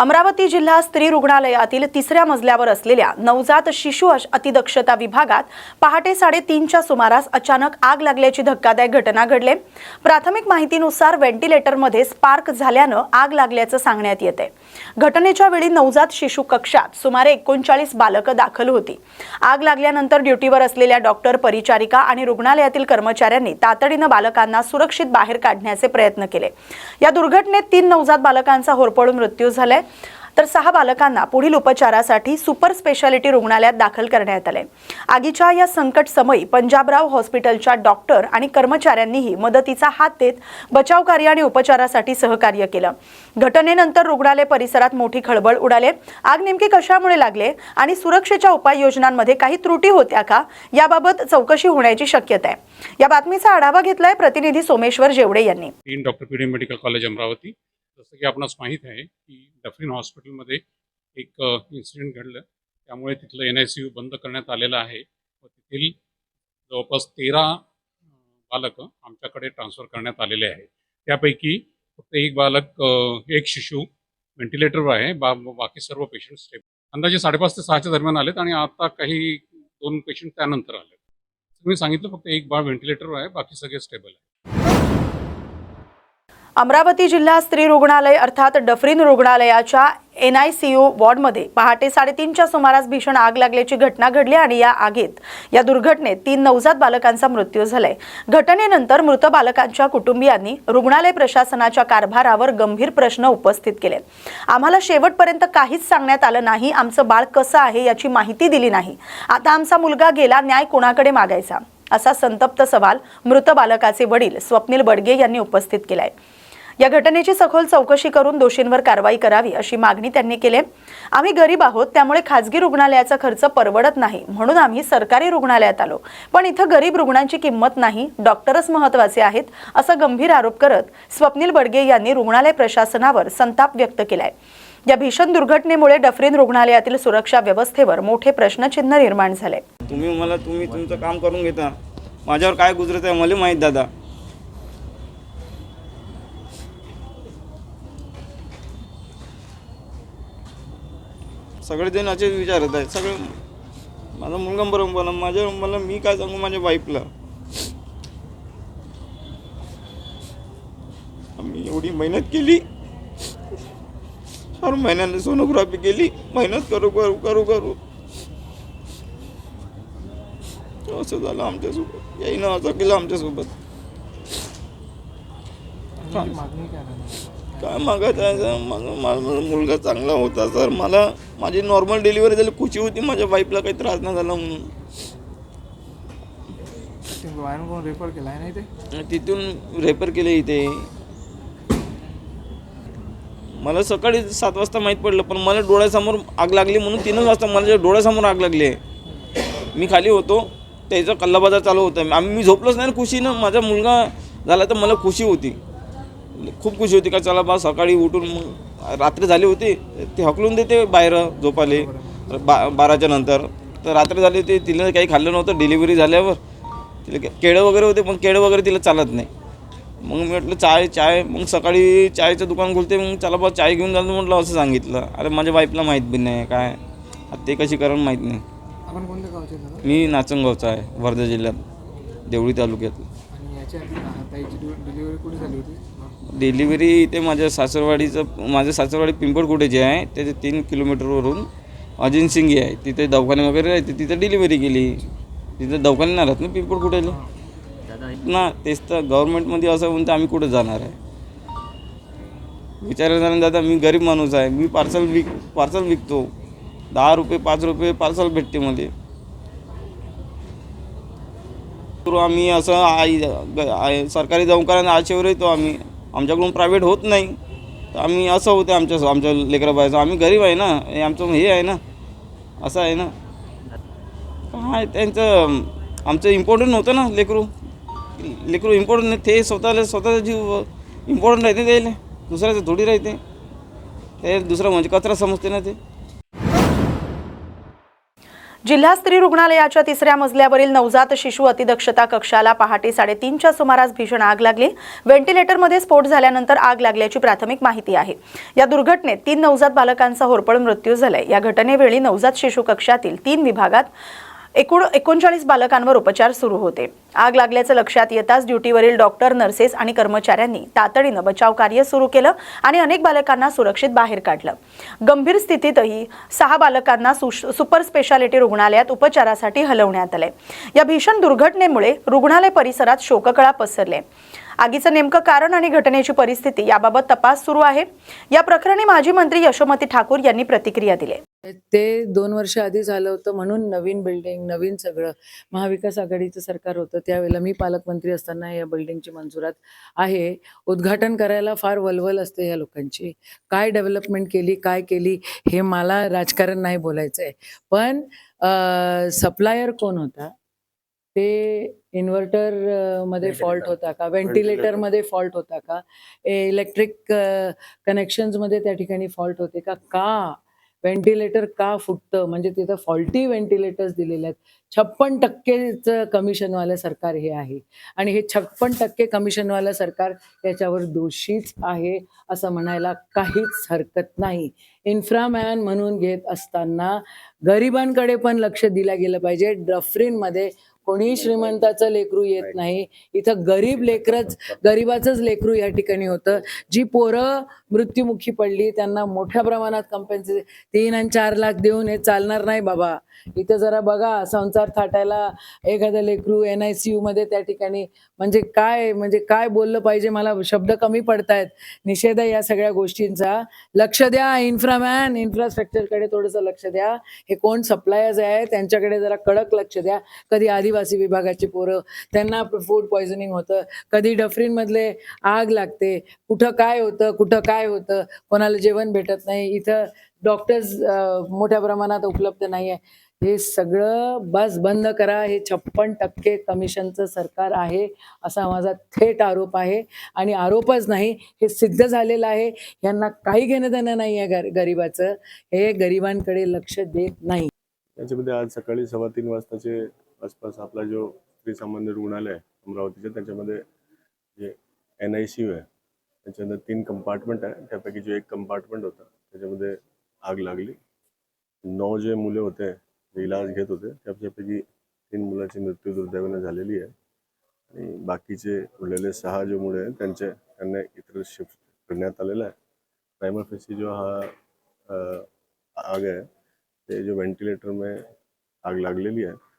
अमरावती जिल्हा स्त्री रुग्णालयातील 3ऱ्या मजल्यावर असलेल्या नवजात शिशु अतिदक्षता विभागात पहाटे 3:30च्या सुमारास अचानक आग लागल्याची धक्कादायक घटना घडली। प्राथमिक माहितीनुसार व्हेंटिलेटरमध्ये स्पार्क झाल्याने आग लागल्याचे सांगण्यात येते। घटनेच्या वेळी नवजात शिशु कक्षात सुमारे 39 बालके दाखल होती। आग लागल्यानंतर ड्युटीवर असलेल्या डॉक्टर, परिचारिका आणि रुग्णालयातील कर्मचाऱ्यांनी तातडीने बालकांना सुरक्षित बाहेर काढण्याचे प्रयत्न केले। या दुर्घटनेत 3 नवजात बालकांचा होरपळून मृत्यू झाला तर 6 बालकांना पुढील उपचारासाठी सुपर स्पेशालिटी रुग्णालयात दाखल करण्यात आले। आगीच्या या संकट समयी पंजाबराव हॉस्पिटलच्या डॉक्टर आणि कर्मचाऱ्यांनीही मदतीचा हात देत बचाव कार्य आणि उपचारासाठी सहकार्य केले। घटनेनंतर रुग्णालय परिसरात मोठी खळबळ उडाली। आग नेमकी कशामुळे लागले आणि सुरक्षेच्या उपाययोजनांमध्ये काही त्रुटी होत्या का याबाबत चौकशी होण्याची शक्यता आहे। या बातमीचा आढावा घेतलाय प्रतिनिधी सोमेश्वर जेवडे यांनी। Doctor PD medical college Amravati. जसं की आपणास माहीत आहे की डफरीन हॉस्पिटलमध्ये एक इन्सिडेंट घडलं, त्यामुळे तिथलं NICU बंद करण्यात आलेलं आहे व तेथील जवळपास 13 बालक आमच्याकडे ट्रान्सफर करण्यात आलेले आहे। त्यापैकी फक्त एक बालक, एक शिशु व्हेंटिलेटरवर आहे, बाकी सर्व पेशंट स्टेबल। अंदाजे 5:30 ते 6च्या दरम्यान आलेत आणि आता काही 2 पेशंट त्यानंतर आले। मी सांगितलं फक्त एक बाळ व्हेंटिलेटरवर आहे, बाकी सगळे स्टेबल आहे। अमरावती जिल्हा स्त्री रुग्णालय अर्थात डफरीन रुग्णालयाच्या NICU वॉर्डमध्ये पहाटे 3:30च्या सुमारास भीषण आग लागल्याची घटना घडली आणि या दुर्घटनेत 3 नवजात बालकांचा मृत्यू झालाय। घटनेनंतर मृत बालकांच्या कुटुंबियांनी रुग्णालय प्रशासनाच्या कारभारावर गंभीर प्रश्न उपस्थित केले। आम्हाला शेवटपर्यंत काहीच सांगण्यात आलं नाही, आमचं बाळ कसं आहे याची माहिती दिली नाही, आता आमचा मुलगा गेला, न्याय कोणाकडे मागायचा, असा संतप्त सवाल मृत बालकाचे वडील स्वप्नील बडगे यांनी उपस्थित केलाय। या घटनेची सखोल चौकशी करून दोषींवर कारवाई करावी अशी मागणी त्यांनी केली। आम्ही गरीब आहोत, त्यामुळे खासगी रुग्णालयाचा खर्च परवडत नाही, म्हणून आम्ही सरकारी रुग्णालयात आलो, पण इथं गरीब रुग्णांची किंमत नाही, डॉक्टरच महत्त्वाचे आहेत, असा गंभीर आरोप करत स्वप्नील बडगे यांनी रुग्णालय प्रशासनावर संताप व्यक्त केलाय। या भीषण दुर्घटनेमुळे डफरीन रुग्णालयातील सुरक्षा व्यवस्थेवर मोठे प्रश्नचिन्ह निर्माण झाले। तुम्ही तुमचं काम करून घेता, माझ्यावर काय गुजरत आहे मला माहित दादा। सगळेजण असेच विचारत आहेत, सगळे माझा मुलगा बरोबर, मला मी काय सांगू माझ्या वाईफला। आम्ही एवढी मेहनत केली, 4 महिन्याने सोनोग्राफी केली, मेहनत करू असं झालं आमच्यासोबत। याईनं असं केलं आमच्यासोबत। काय मागायचं आहे, माझा मुलगा चांगला होता सर, माझी नॉर्मल डिलिव्हरी झाली, खुशी होती, माझ्या वाईफला काही त्रास नाही झाला म्हणून। रेफर केलाय नाही ते, तिथून रेफर केले इथे। मला सकाळी 7 वाजता माहीत पडलं, पण मला डोळ्यासमोर आग लागली म्हणून 3 वाजता मला डोळ्यासमोर आग लागली। मी खाली होतो, त्याचा कल्लाबाजार चालू होता, मी झोपलोच नाही खुशीनं। माझा मुलगा झाला तर मला खुशी होती, खूप खुशी होती का चला बा सकाळी उठून। मग रात्री झाली होती, ते हकलून देते बाहेर झोपाले 12च्या नंतर, तर रात्री झाली होती, तिला काही खाल्लं नव्हतं। डिलिव्हरी झाल्यावर तिला केळं वगैरे होते, पण केळं वगैरे तिला चालत नाही। मग मी म्हटलं चाय मग सकाळी चायचं दुकान खोलते, मग चला बा चाय घेऊन जातो म्हटलं, असं सांगितलं। अरे माझ्या वाईफला माहीत बी नाही काय, आता ते कशी करण माहीत नाही। आपण कोणत्या गावचे दादा? मी नाचनगावचा आहे, वर्धा जिल्ह्यात, देवळी तालुक्यात। आणि याच्या ताईची डिलिव्हरी कुठे झाली होती? डिलिव्हरी इथे माझ्या सासरवाडी पिंपळकुटेची आहे, त्याचे 3 किलोमीटरवरून अजिनसिंगी आहे, तिथे दवाखाने वगैरे राहते, तिथे डिलिव्हरी केली। तिथे दवाखाने नाही राहत ना पिंपळकुटेला ना, तेच तर गव्हर्नमेंटमध्ये असं म्हणतं आम्ही कुठं जाणार आहे। विचारायला दादा, मी गरीब माणूस आहे, मी पार्सल विकतो, 10 रुपये 5 रुपये पार्सल भेटते मध्ये। तर आम्ही असं सरकारी दवाखान्यात आशेवर येतो, आमच्याकडून प्रायव्हेट होत नाही, तर आम्ही असं होते आमच्या लेकराबाईचं। आम्ही गरीब आहे ना, आमचं हे आहे ना, असं आहे ना। काय त्यांचं आमचं इम्पॉर्टंट नव्हतं ना, लेकरू इम्पॉर्टंट नाही, ते स्वतःचा जीव इम्पॉर्टंट राहते, त्याला दुसऱ्याचं थोडी राहते, ते दुसरं म्हणजे कचरा समजते ना ते। जिल्हा स्त्री रुग्णालयाच्या 3ऱ्या मजल्यावरील नवजात शिशु अतिदक्षता कक्षाला पहाटे 3:30च्या सुमारास भीषण आग लागली। व्हेंटिलेटरमध्ये स्फोट झाल्यानंतर आग लागल्याची प्राथमिक माहिती आहे। या दुर्घटनेत 3 नवजात बालकांचा होरपळून मृत्यू झालाय। या घटनेवेळी नवजात शिशु कक्षातील 3 विभागात एकूण 39 बालकांवर उपचार सुरू होते। आग लागल्याचं लक्षात येताच ड्युटीवरील डॉक्टर, नर्सेस आणि कर्मचाऱ्यांनी तातडीनं बचाव कार्य सुरू केलं आणि अनेक बालकांना सुरक्षित बाहेर काढलं। गंभीर स्थितीतही 6 बालकांना सुपर स्पेशालिटी रुग्णालयात उपचारासाठी हलवण्यात आले। या भीषण दुर्घटनेमुळे रुग्णालय परिसरात शोककळा पसरली। आगीचं नेमकं कारण आणि घटनेची परिस्थिती याबाबत तपास सुरू आहे। या प्रकरणी माजी मंत्री यशोमती ठाकूर यांनी प्रतिक्रिया दिली। ते 2 वर्ष आधी झालं होतं म्हणून नवीन बिल्डिंग, नवीन सगळं महाविकास आघाडीचं सरकार होतं त्यावेळेला मी पालकमंत्री असताना या बिल्डिंगची मंजुरात आहे। उद्घाटन करायला फार वलवल असते या लोकांची, काय डेव्हलपमेंट केली, काय केली हे मला राजकारण नाही बोलायचं आहे, पण सप्लायर कोण होता, ते इन्व्हर्टर मध्ये फॉल्ट होता का, व्हेंटिलेटर मध्ये फॉल्ट होता का, इलेक्ट्रिक कनेक्शन्स मध्ये त्या ठिकाणी फॉल्ट होते का व्हेंटिलेटर का फुटतं, म्हणजे तिथं फॉल्टी व्हेंटिलेटर्स दिलेले आहेत। 56% कमिशनवालं सरकार हे आहे आणि हे 56% कमिशनवालं सरकार याच्यावर दोषीच आहे असं म्हणायला काहीच हरकत नाही। इन्फ्रामॅन म्हणून घेत असताना गरिबांकडे पण लक्ष दिलं गेलं पाहिजे। डफरीनमध्ये कोणी श्रीमंताचं लेकरू येत नाही, इथं गरिबाचंच लेकरू या ठिकाणी होतं। जी पोरं मृत्युमुखी पडली त्यांना मोठ्या प्रमाणात कंपेन्सेशन 3 आणि 4 लाख देऊन हे चालणार नाही बाबा। इथं जरा बघा, संसार थाटायला एखादं लेकरू NICU मध्ये त्या ठिकाणी म्हणजे काय बोललं पाहिजे, मला शब्द कमी पडतायत। निषेध आहे या सगळ्या गोष्टींचा। लक्ष द्या, इन्फ्रामॅन इन्फ्रास्ट्रक्चरकडे थोडंसं लक्ष द्या। हे कोण सप्लायर्स आहे त्यांच्याकडे जरा कडक लक्ष द्या। कधी आदिवासी विभागाची पोरं त्यांना फूड पॉयझनिंग होतं, कधी डफरीनमधले आग लागते, कुठं काय होतं, कोणाला जेवण भेटत नाही, इथं डॉक्टर्स मोठ्या प्रमाणात उपलब्ध नाही आहे। हे सगळं बंद करा। हे 56% कमिशनचं सरकार आहे असा माझा थेट आरोप आहे आणि आरोपच नाही, हे सिद्ध झालेलं आहे। यांना काही घेणं देणं नाही आहे गरिबाचं, हे गरिबांकडे लक्ष देत नाही। याच्यामध्ये आज सकाळी 3:15 वाजताचे आसपास आपला जो स्त्री सामान्य रुग्णालय अमरावतीच्या त्याच्यामध्ये जे NICU आहे त्याच्यामध्ये 3 कंपार्टमेंट आहे, त्यापैकी जो एक कंपार्टमेंट होता त्याच्यामध्ये आग लागली। 9 जे मुले होते जे इलाज घेत होते त्यापैकी 3 मुलांची मृत्यू दुर्दैवाने झालेली आहे आणि बाकीचे उरलेले 6 जे मुले आहेत त्यांना इतर शिफ्ट करण्यात आलेलं आहे। प्राइमरी फेसी जो हा आग है, ये जो वेंटिलेटर में आग लागलेली आहे